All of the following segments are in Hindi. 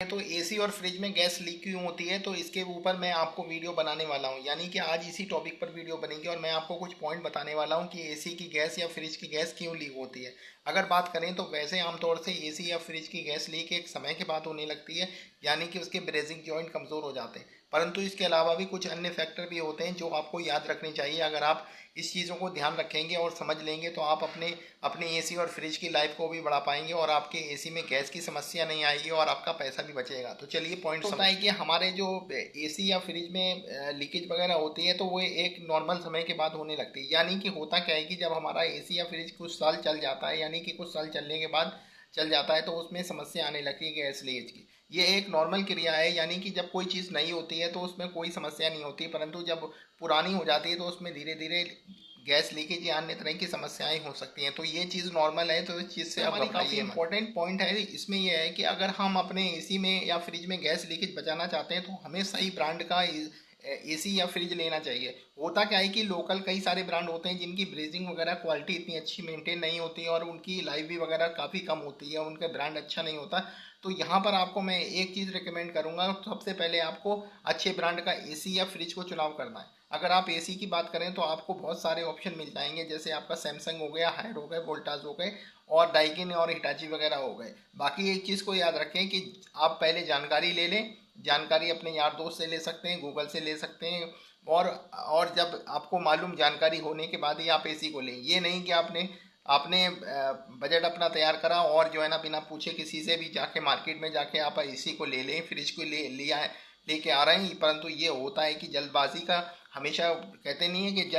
तो एसी और फ्रिज में गैस लीक क्यों होती है, तो इसके ऊपर मैं आपको वीडियो बनाने वाला हूँ। यानी कि आज इसी टॉपिक पर वीडियो बनेगी और मैं आपको कुछ पॉइंट बताने वाला हूँ कि एसी की गैस या फ्रिज की गैस क्यों लीक होती है। अगर बात करें तो वैसे आमतौर से एसी या फ्रिज की गैस लीक एक समय के बाद होने लगती है, यानी कि उसके ब्रेजिंग जॉइंट कमज़ोर हो जाते हैं। परंतु इसके अलावा भी कुछ अन्य फैक्टर भी होते हैं जो आपको याद रखने चाहिए। अगर आप इस चीज़ों को ध्यान रखेंगे और समझ लेंगे तो आप अपने अपने एसी और फ्रिज की लाइफ को भी बढ़ा पाएंगे और आपके एसी में गैस की समस्या नहीं आएगी और आपका पैसा भी बचेगा। तो चलिए पॉइंट होता है कि हमारे जो एसी या फ्रिज में लीकेज वगैरह होती है तो वो एक नॉर्मल समय के बाद होने लगती है। यानी कि होता क्या है कि जब हमारा एसी या फ्रिज कुछ साल चल जाता है, यानी कि कुछ साल चलने के बाद चल जाता है, तो उसमें समस्या आने लगती है गैस लीकेज की। ये एक नॉर्मल क्रिया है, यानी कि जब कोई चीज़ नई होती है तो उसमें कोई समस्या नहीं होती, परंतु जब पुरानी हो जाती है तो उसमें धीरे धीरे गैस लीकेज या अन्य तरह की समस्याएं हो सकती हैं। तो ये चीज़ नॉर्मल है, तो इस चीज़ से हमारी काफ़ी इंपॉर्टेंट पॉइंट है इसमें यह है कि अगर हम अपने एसी में या फ्रिज में गैस लीकेज बचाना चाहते हैं तो हमें सही ब्रांड का एसी या फ्रिज लेना चाहिए। होता क्या है कि लोकल कई सारे ब्रांड होते हैं जिनकी ब्रेजिंग वगैरह क्वालिटी इतनी अच्छी मेंटेन नहीं होती है और उनकी लाइफ भी वगैरह काफ़ी कम होती है, उनका ब्रांड अच्छा नहीं होता। तो यहाँ पर आपको मैं एक चीज़ रिकमेंड करूँगा, सबसे पहले आपको अच्छे ब्रांड का एसी या फ्रिज को चुनाव करना है। अगर आप एसी की बात करें तो आपको बहुत सारे ऑप्शन मिल जाएंगे, जैसे आपका सैमसंग हो गया, हायर हो गए, वोल्टास हो गए और डाइकिन और हिटाची वगैरह हो गए। बाकी एक चीज़ को याद रखें कि आप पहले जानकारी ले लें। जानकारी अपने यार दोस्त से ले सकते हैं, गूगल से ले सकते हैं। और जब आपको मालूम जानकारी होने के बाद ही आप एसी को लें। ये नहीं कि आपने आपने बजट अपना तैयार करा और जो है ना बिना पूछे किसी से भी जाके मार्केट में जाके आप एसी को ले लें, फ्रिज को ले लिया है, लेके आ रहे हैं। परंतु ये होता है कि जल्दबाजी का, हमेशा कहते नहीं है कि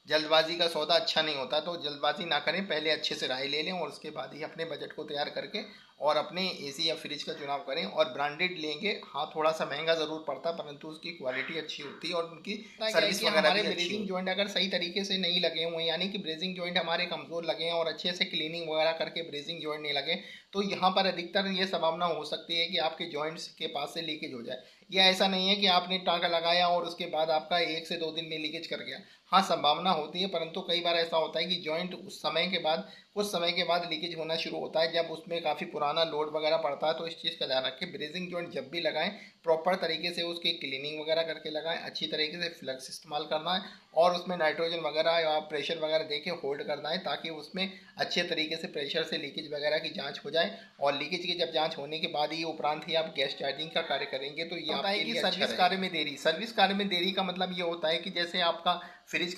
जल्दबाजी का सौदा अच्छा नहीं होता। तो जल्दबाजी ना करें, पहले अच्छे से राय ले लें और उसके बाद ही अपने बजट को तैयार करके और अपने एसी या फ्रिज का चुनाव करें। और ब्रांडेड लेंगे, हाँ थोड़ा सा महंगा ज़रूर पड़ता, परंतु उसकी क्वालिटी अच्छी होती है और उनकी सर्विस वगैरह भी अच्छी। ब्रेजिंग जॉइंट अगर सही तरीके से नहीं लगे हुए, यानी कि ब्रेजिंग जॉइंट हमारे कमज़ोर लगे हैं और अच्छे से क्लीनिंग वगैरह करके ब्रेजिंग जॉइंट नहीं लगे, तो यहाँ पर अधिकतर ये संभावना हो सकती है कि आपके जॉइंट्स के पास से लीकेज हो जाए। या ऐसा नहीं है कि आपने टाँका लगाया और उसके बाद आपका 1 से 2 दिन में लीकेज कर गया। हाँ संभावना होती है, परंतु कई बार ऐसा होता है कि जॉइंट उस समय के बाद कुछ समय के बाद लीकेज होना शुरू होता है, जब उसमें काफ़ी पुराना लोड वगैरह पड़ता है। तो इस चीज़ का ध्यान रखें, ब्रेजिंग जॉइंट जब भी लगाएं प्रॉपर तरीके से उसकी क्लीनिंग वगैरह करके लगाएं, अच्छी तरीके से फ्लक्स इस्तेमाल करना है और उसमें नाइट्रोजन वगैरह या प्रेशर वगैरह देके होल्ड करना है, ताकि उसमें अच्छे तरीके से प्रेशर से लीकेज वगैरह की जाँच हो जाए। और लीकेज की जब जाँच होने के बाद ही उपरांत ही आप गैस चार्जिंग का कार्य करेंगे तो ये होता है कि सर्विस कार्य में देरी। सर्विस कार्य में देरी का मतलब ये होता है कि जैसे आपका फ्रिज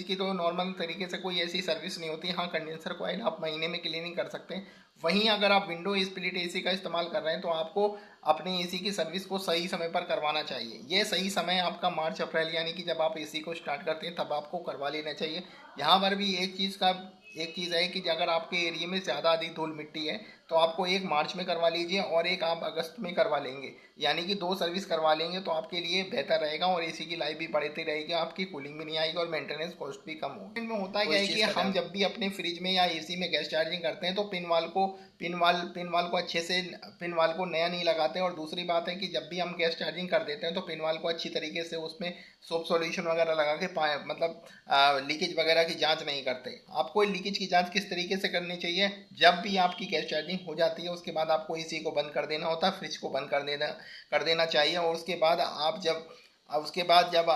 की तो नॉर्मल तरीके से कोई ऐसी सर्विस नहीं होती। हाँ कंडेंसर कॉइल आप महीने में क्लीनिंग कर सकते हैं। वहीं अगर आप विंडो स्प्लिट एसी का इस्तेमाल कर रहे हैं तो आपको अपने एसी की सर्विस को सही समय पर करवाना चाहिए। ये सही समय आपका मार्च अप्रैल, यानी कि जब आप एसी को स्टार्ट करते हैं तब आपको करवा लेना चाहिए। यहाँ पर भी एक चीज़ है कि अगर आपके एरिया में ज़्यादा अधिक धूल मिट्टी है तो आपको एक मार्च में करवा लीजिए और एक आप अगस्त में करवा लेंगे, यानी कि 2 सर्विस करवा लेंगे तो आपके लिए बेहतर रहेगा और एसी की लाइफ भी बढ़ती रहेगी, आपकी कूलिंग भी नहीं आएगी और मेंटेनेंस कॉस्ट भी कम होगी। इनमें होता क्या है कि हम जब भी अपने फ्रिज में या एसी में गैस चार्जिंग करते हैं तो पिन वाल को अच्छे से पिन वाल को नया नहीं लगाते। और दूसरी बात है कि जब भी हम गैस चार्जिंग कर देते हैं तो पिन वाल को अच्छी तरीके से उसमें सोप सॉल्यूशन वगैरह लगा के मतलब लीकेज वगैरह की जांच नहीं करते। आपको लीकेज की जांच किस तरीके से करनी चाहिए, जब भी आपकी गैस चार्जिंग हो जाती है उसके बाद आपको एसी को बंद कर देना होता है, फ्रिज को बंद कर देना चाहिए। और उसके बाद जब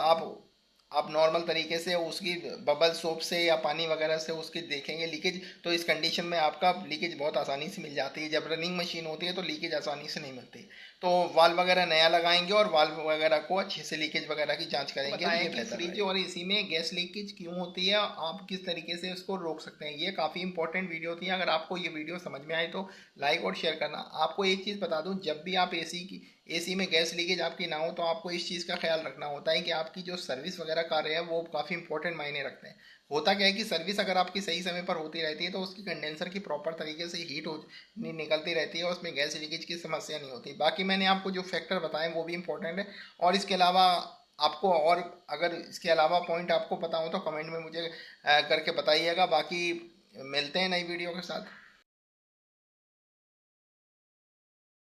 आप नॉर्मल तरीके से उसकी बबल सोप से या पानी वगैरह से उसकी देखेंगे लीकेज, तो इस कंडीशन में आपका लीकेज बहुत आसानी से मिल जाती है। जब रनिंग मशीन होती है तो लीकेज आसानी से नहीं मिलती। तो वाल्व वगैरह नया लगाएंगे और वाल्व वगैरह को अच्छे से लीकेज वगैरह की जांच करेंगे। बताएं कि फ्रिज और एसी में गैस लीकेज क्यों होती है, आप किस तरीके से इसको रोक सकते हैं। ये काफ़ी इंपॉर्टेंट वीडियो थी। अगर आपको ये वीडियो समझ में आए तो लाइक और शेयर करना। आपको एक चीज़ बता दूँ, जब भी आप एसी में गैस लीकेज आपकी ना हो तो आपको इस चीज़ का ख्याल रखना होता है कि आपकी जो सर्विस वगैरह कार्य है वो काफ़ी इंपॉर्टेंट मायने रखते हैं। होता क्या है कि सर्विस अगर आपकी सही समय पर होती रहती है तो उसकी कंडेंसर की प्रॉपर तरीके से हीट हो निकलती रहती है और उसमें गैस लीकेज की समस्या नहीं होती। बाकी मैंने आपको जो फैक्टर बताए वो भी इंपॉर्टेंट है। और इसके अलावा आपको और अगर इसके अलावा पॉइंट आपको पता हो तो कमेंट में मुझे करके बताइएगा। बाकी मिलते हैं नई वीडियो के साथ।